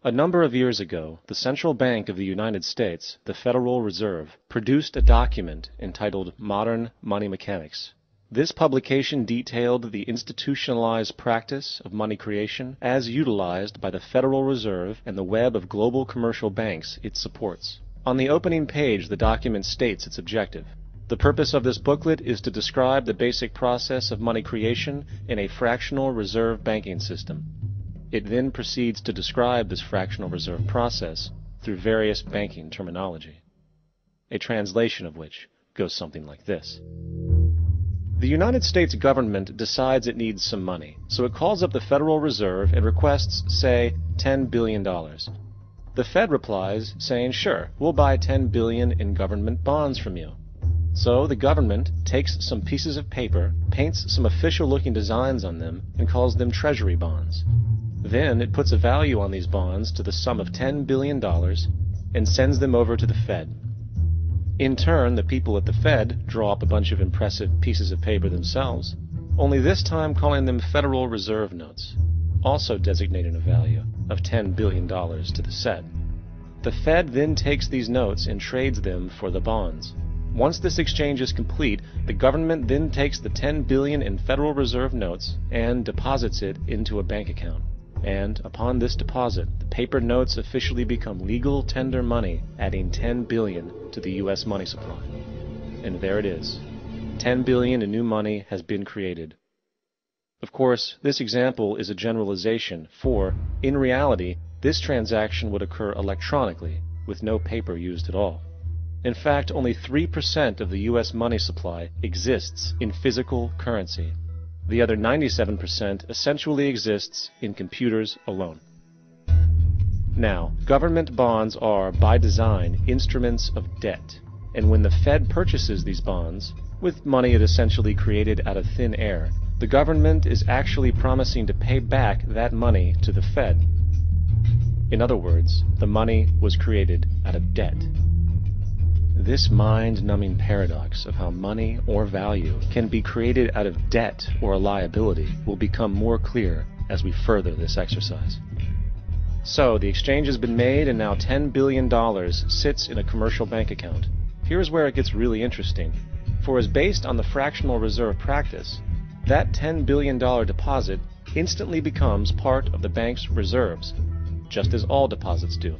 A number of years ago, the Central Bank of the United States, the Federal Reserve, produced a document entitled Modern Money Mechanics. This publication detailed the institutionalized practice of money creation as utilized by the Federal Reserve and the web of global commercial banks it supports. On the opening page, the document states its objective. The purpose of this booklet is to describe the basic process of money creation in a fractional reserve banking system. It then proceeds to describe this fractional reserve process through various banking terminology, a translation of which goes something like this. The United States government decides it needs some money, so it calls up the Federal Reserve and requests, say, $10 billion. The Fed replies saying, sure, we'll buy $10 billion in government bonds from you. So the government takes some pieces of paper, paints some official-looking designs on them, and calls them treasury bonds. Then it puts a value on these bonds to the sum of $10 billion and sends them over to the Fed. In turn, the people at the Fed draw up a bunch of impressive pieces of paper themselves, only this time calling them Federal Reserve notes, also designating a value of $10 billion to the Fed. The Fed then takes these notes and trades them for the bonds. Once this exchange is complete, the government then takes the $10 billion in Federal Reserve notes and deposits it into a bank account. And upon this deposit, the paper notes officially become legal tender money, adding $10 billion to the U.S. money supply. And there it is. $10 billion in new money has been created. Of course, this example is a generalization, for, in reality, this transaction would occur electronically, with no paper used at all. In fact, only 3% of the U.S. money supply exists in physical currency. The other 97% essentially exists in computers alone. Now, government bonds are, by design, instruments of debt, and when the Fed purchases these bonds, with money it essentially created out of thin air, the government is actually promising to pay back that money to the Fed. In other words, the money was created out of debt. This mind-numbing paradox of how money or value can be created out of debt or a liability will become more clear as we further this exercise. So, the exchange has been made and now $10 billion sits in a commercial bank account. Here's where it gets really interesting. For as based on the fractional reserve practice, that $10 billion deposit instantly becomes part of the bank's reserves, just as all deposits do.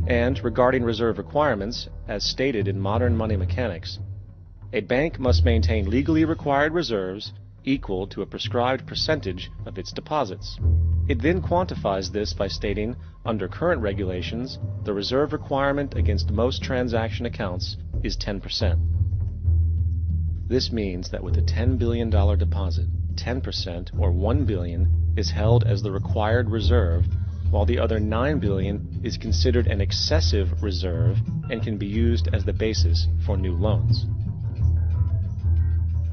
And regarding reserve requirements, as stated in Modern Money Mechanics, a bank must maintain legally required reserves equal to a prescribed percentage of its deposits. It then quantifies this by stating, under current regulations, the reserve requirement against most transaction accounts is 10%. This means that with a $10 billion deposit, 10% or $1 billion is held as the required reserve, while the other $9 billion is considered an excessive reserve and can be used as the basis for new loans.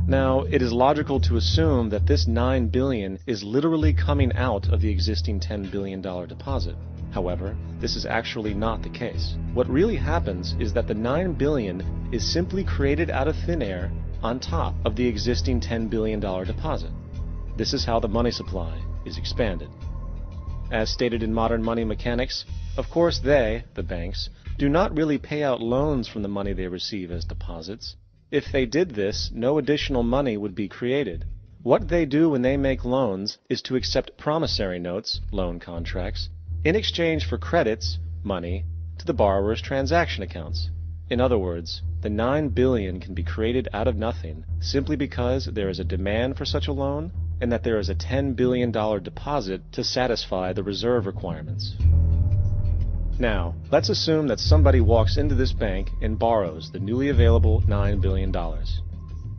Now, it is logical to assume that this $9 billion is literally coming out of the existing $10 billion deposit. However, this is actually not the case. What really happens is that the $9 billion is simply created out of thin air on top of the existing $10 billion deposit. This is how the money supply is expanded. As stated in Modern Money Mechanics, of course they, the banks, do not really pay out loans from the money they receive as deposits. If they did this, no additional money would be created. What they do when they make loans is to accept promissory notes, loan contracts, in exchange for credits, money, to the borrower's transaction accounts. In other words, the $9 billion can be created out of nothing simply because there is a demand for such a loan and that there is a $10 billion deposit to satisfy the reserve requirements. Now, let's assume that somebody walks into this bank and borrows the newly available $9 billion.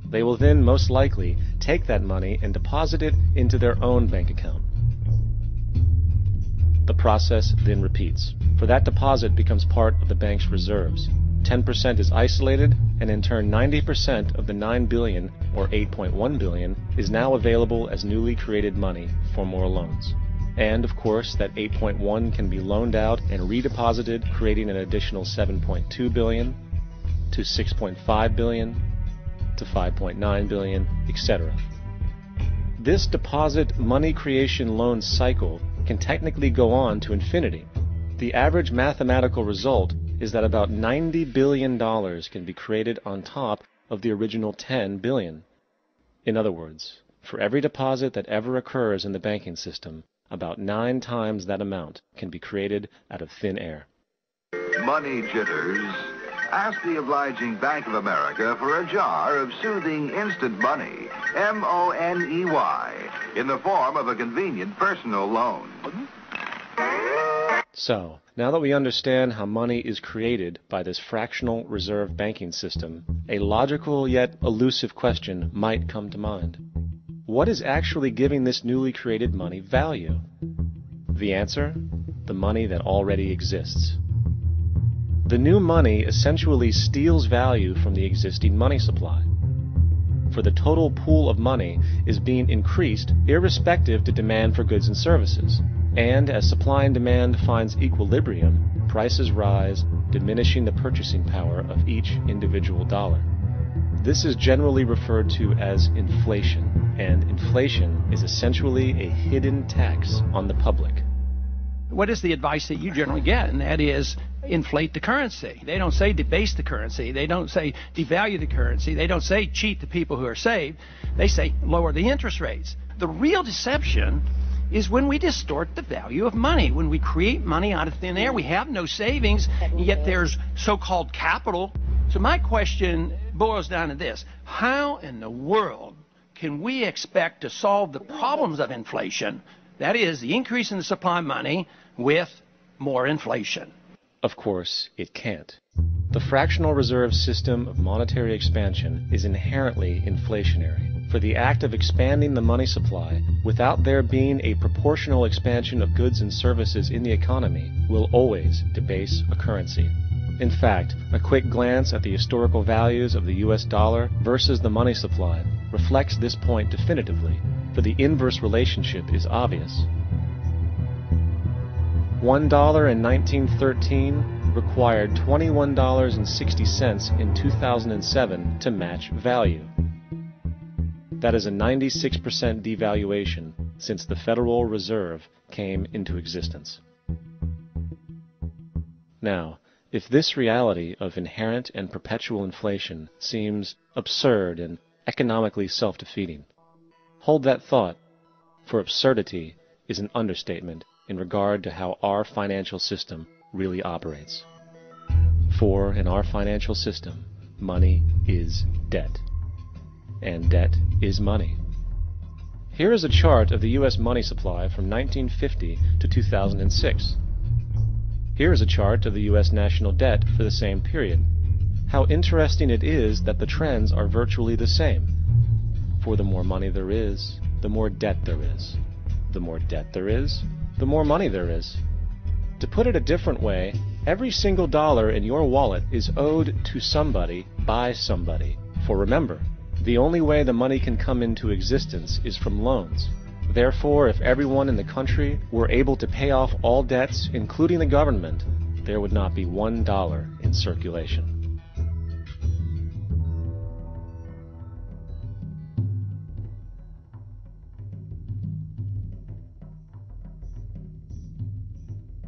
They will then most likely take that money and deposit it into their own bank account. The process then repeats, for that deposit becomes part of the bank's reserves. 10% is isolated, and in turn 90% of the $9 billion, or $8.1 billion, is now available as newly created money for more loans. And, of course, that 8.1 can be loaned out and redeposited, creating an additional 7.2 billion, to 6.5 billion, to 5.9 billion, etc. This deposit money creation loan cycle can technically go on to infinity. The average mathematical result is that about $90 billion can be created on top of the original $10 billion. In other words, for every deposit that ever occurs in the banking system, about 9 times that amount can be created out of thin air. Money jitters? Ask the obliging Bank of America for a jar of soothing instant money, M-O-N-E-Y, in the form of a convenient personal loan. So, now that we understand how money is created by this fractional reserve banking system, a logical yet elusive question might come to mind. What is actually giving this newly created money value? The answer? The money that already exists. The new money essentially steals value from the existing money supply. For the total pool of money is being increased irrespective to demand for goods and services. And as supply and demand finds equilibrium, prices rise, diminishing the purchasing power of each individual dollar. This is generally referred to as inflation, and inflation is essentially a hidden tax on the public. What is the advice that you generally get? And that is, inflate the currency. They don't say debase the currency. They don't say devalue the currency. They don't say cheat the people who are saved. They say lower the interest rates. The real deception is when we distort the value of money. When we create money out of thin air, we have no savings, yet there's so-called capital. So my question boils down to this. How in the world can we expect to solve the problems of inflation, that is, the increase in the supply of money, with more inflation? Of course, it can't. The fractional reserve system of monetary expansion is inherently inflationary. For the act of expanding the money supply, without there being a proportional expansion of goods and services in the economy, will always debase a currency. In fact, a quick glance at the historical values of the US dollar versus the money supply reflects this point definitively, for the inverse relationship is obvious. $1 in 1913 required $21.60 in 2007 to match value. That is a 96% devaluation since the Federal Reserve came into existence. Now, if this reality of inherent and perpetual inflation seems absurd and economically self-defeating, hold that thought, for absurdity is an understatement in regard to how our financial system really operates. For in our financial system, money is debt. And debt is money. Here is a chart of the U.S. money supply from 1950 to 2006. Here is a chart of the U.S. national debt for the same period. How interesting it is that the trends are virtually the same. For the more money there is, the more debt there is. The more debt there is, the more money there is. To put it a different way, every single dollar in your wallet is owed to somebody by somebody. For remember, the only way the money can come into existence is from loans. Therefore, if everyone in the country were able to pay off all debts, including the government, there would not be $1 in circulation.